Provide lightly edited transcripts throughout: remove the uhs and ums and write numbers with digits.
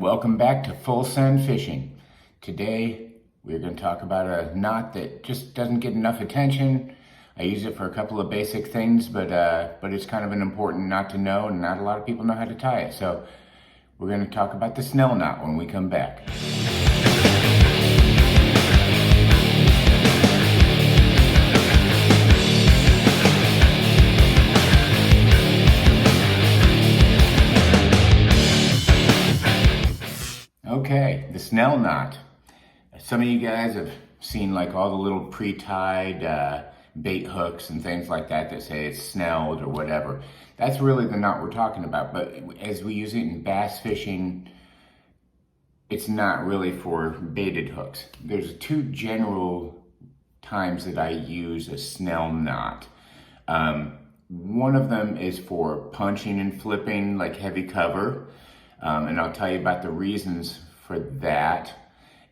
Welcome back to Full Send Fishing. Today we're going to talk about a knot that just doesn't get enough attention. I use it for a couple of basic things, but it's kind of an important knot to know, and not a lot of people know how to tie it. So we're going to talk about the Snell knot when we come back. Okay, the Snell knot. Some of you guys have seen like all the little pre-tied bait hooks and things like that that say it's snelled or whatever. That's really the knot we're talking about, but as we use it in bass fishing, it's not really for baited hooks. There's two general times that I use a Snell knot. One of them is for punching and flipping like heavy cover. And I'll tell you about the reasons for that.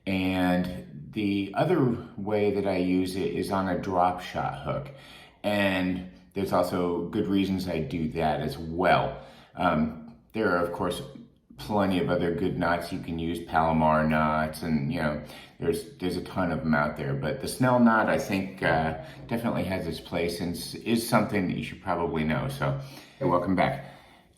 And the other way that I use it is on a drop shot hook. And there's also good reasons I do that as well. There are, of course, plenty of other good knots you can use, Palomar knots, and there's a ton of them out there. But the Snell knot, I think, definitely has its place and is something that you should probably know. So, welcome back.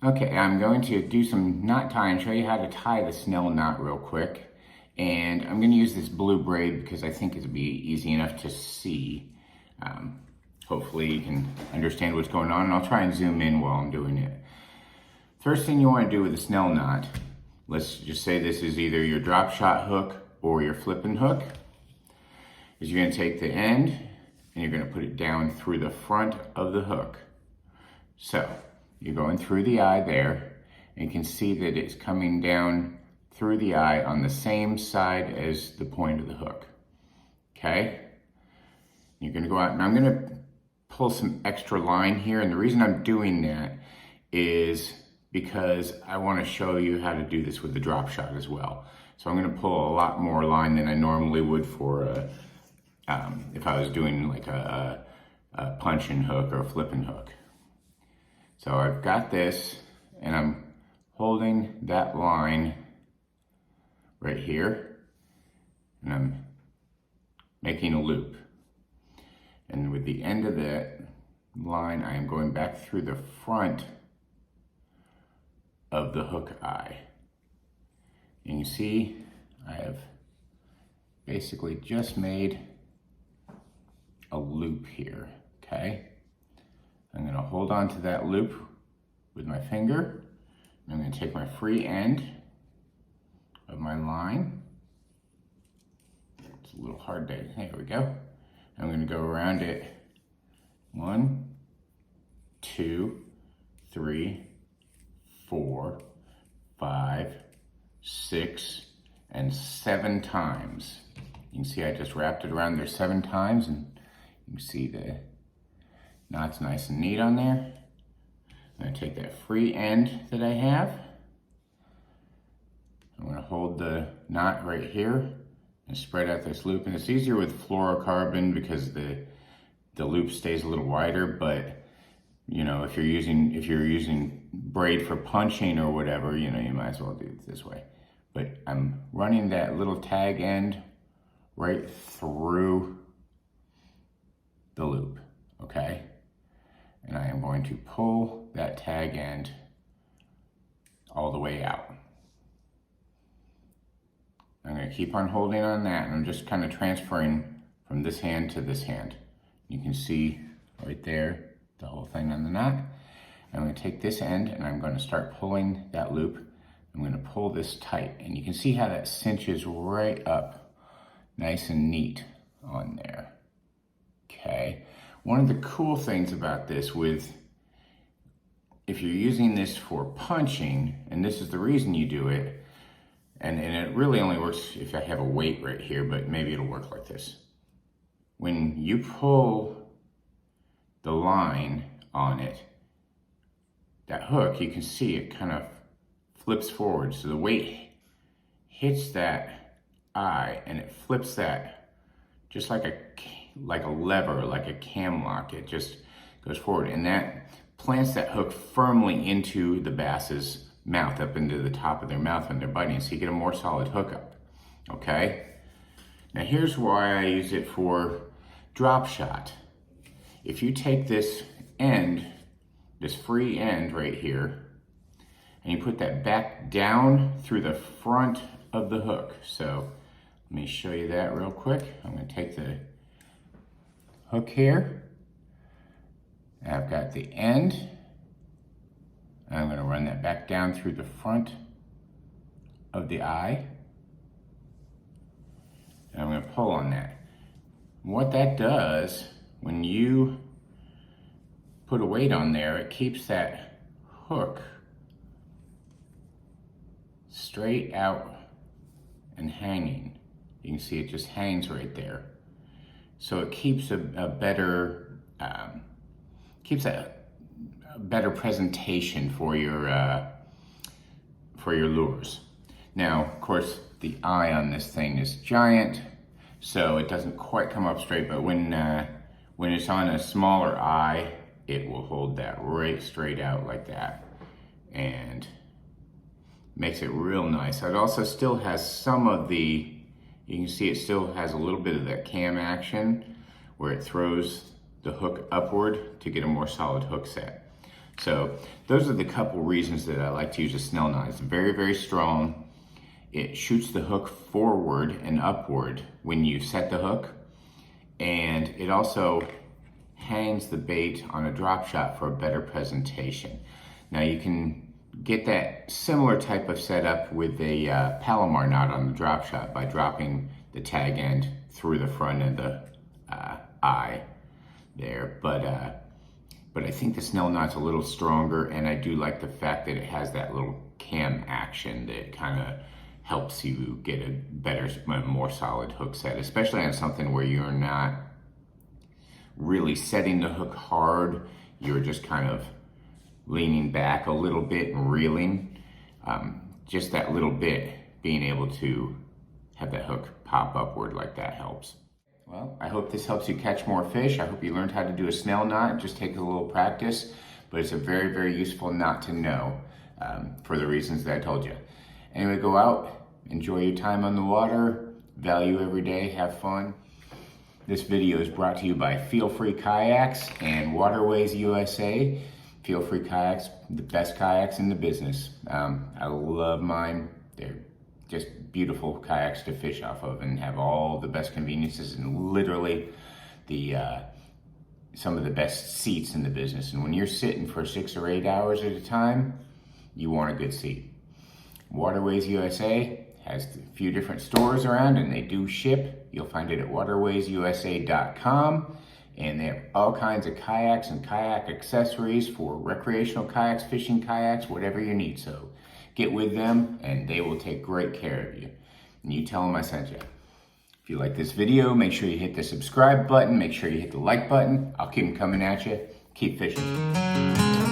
Okay, I'm going to do some knot tying, show you how to tie the Snell knot real quick. And I'm going to use this blue braid because I think it'll be easy enough to see. Hopefully you can understand what's going on, and I'll try and zoom in while I'm doing it. First thing you want to do with the Snell knot, let's just say this is either your drop shot hook or your flipping hook, is you're going to take the end and you're going to put it down through the front of the hook. So, you're going through the eye there, and you can see that it's coming down through the eye on the same side as the point of the hook. Okay? You're going to go out, and I'm going to pull some extra line here, and the reason I'm doing that is because I want to show you how to do this with the drop shot as well. So I'm going to pull a lot more line than I normally would for if I was doing like a punching hook or a flipping hook. So I've got this, and I'm holding that line right here, and I'm making a loop. And with the end of that line, I am going back through the front of the hook eye. And you see, I have basically just made a loop here, okay? I'm going to hold on to that loop with my finger. I'm going to take my free end of my line. It's a little hard to, there we go. I'm going to go around it 1, 2, 3, 4, 5, 6, and 7 times. You can see I just wrapped it around there 7 times, and you can see the knot's nice and neat on there. I'm going to take that free end that I have. I'm going to hold the knot right here and spread out this loop. And it's easier with fluorocarbon because the loop stays a little wider. But if you're using braid for punching or whatever, you might as well do it this way. But I'm running that little tag end right through the loop. Okay. And I am going to pull that tag end all the way out. I'm going to keep on holding on that, and I'm just kind of transferring from this hand to this hand. You can see right there the whole thing on the knot. I'm going to take this end, and I'm going to start pulling that loop. I'm going to pull this tight, and you can see how that cinches right up nice and neat on there. Okay. One of the cool things about this if you're using this for punching, and this is the reason you do it, and it really only works if I have a weight right here, but maybe it'll work like this. When you pull the line on it, that hook, you can see it kind of flips forward. So the weight hits that eye, and it flips that just like a lever, like a cam lock. It just goes forward, and that plants that hook firmly into the bass's mouth, up into the top of their mouth when they're biting, so you get a more solid hookup, okay? Now here's why I use it for drop shot. If you take this end, this free end right here, and you put that back down through the front of the hook. So let me show you that real quick. I'm gonna take the hook here, and I've got the end, and I'm gonna run that back down through the front of the eye, and I'm gonna pull on that. What that does, when you put a weight on there, it keeps that hook straight out and hanging. You can see it just hangs right there. So it keeps a better presentation for your lures. Now, of course, the eye on this thing is giant, so it doesn't quite come up straight, but when it's on a smaller eye, it will hold that right straight out like that, and makes it real nice. It also still has some of the, you can see it still has a little bit of that cam action where it throws the hook upward to get a more solid hook set. So those are the couple reasons that I like to use a Snell Knot. It's very, very strong. It shoots the hook forward and upward when you set the hook, and it also hangs the bait on a drop shot for a better presentation. Now you can get that similar type of setup with a Palomar knot on the drop shot by dropping the tag end through the front of the eye there, but I think the Snell Knot's a little stronger, and I do like the fact that it has that little cam action that kind of helps you get a better, more solid hook set, especially on something where you're not really setting the hook hard. You're just kind of leaning back a little bit and reeling. Just that little bit, being able to have that hook pop upward like that helps. Well, I hope this helps you catch more fish. I hope you learned how to do a Snell Knot. It just takes a little practice, but it's a very, very useful knot to know for the reasons that I told you. Anyway, go out, enjoy your time on the water, value every day, have fun. This video is brought to you by Feel Free Kayaks and Waterways USA. Feel Free Kayaks, the best kayaks in the business. I love mine. They're just beautiful kayaks to fish off of and have all the best conveniences and literally some of the best seats in the business. And when you're sitting for 6 or 8 hours at a time, you want a good seat. Waterways USA has a few different stores around, and they do ship. You'll find it at waterwaysusa.com, and they have all kinds of kayaks and kayak accessories for recreational kayaks, fishing kayaks, whatever you need. So get with them, and they will take great care of you. And you tell them I sent you. If you like this video, make sure you hit the subscribe button. Make sure you hit the like button. I'll keep them coming at you. Keep fishing.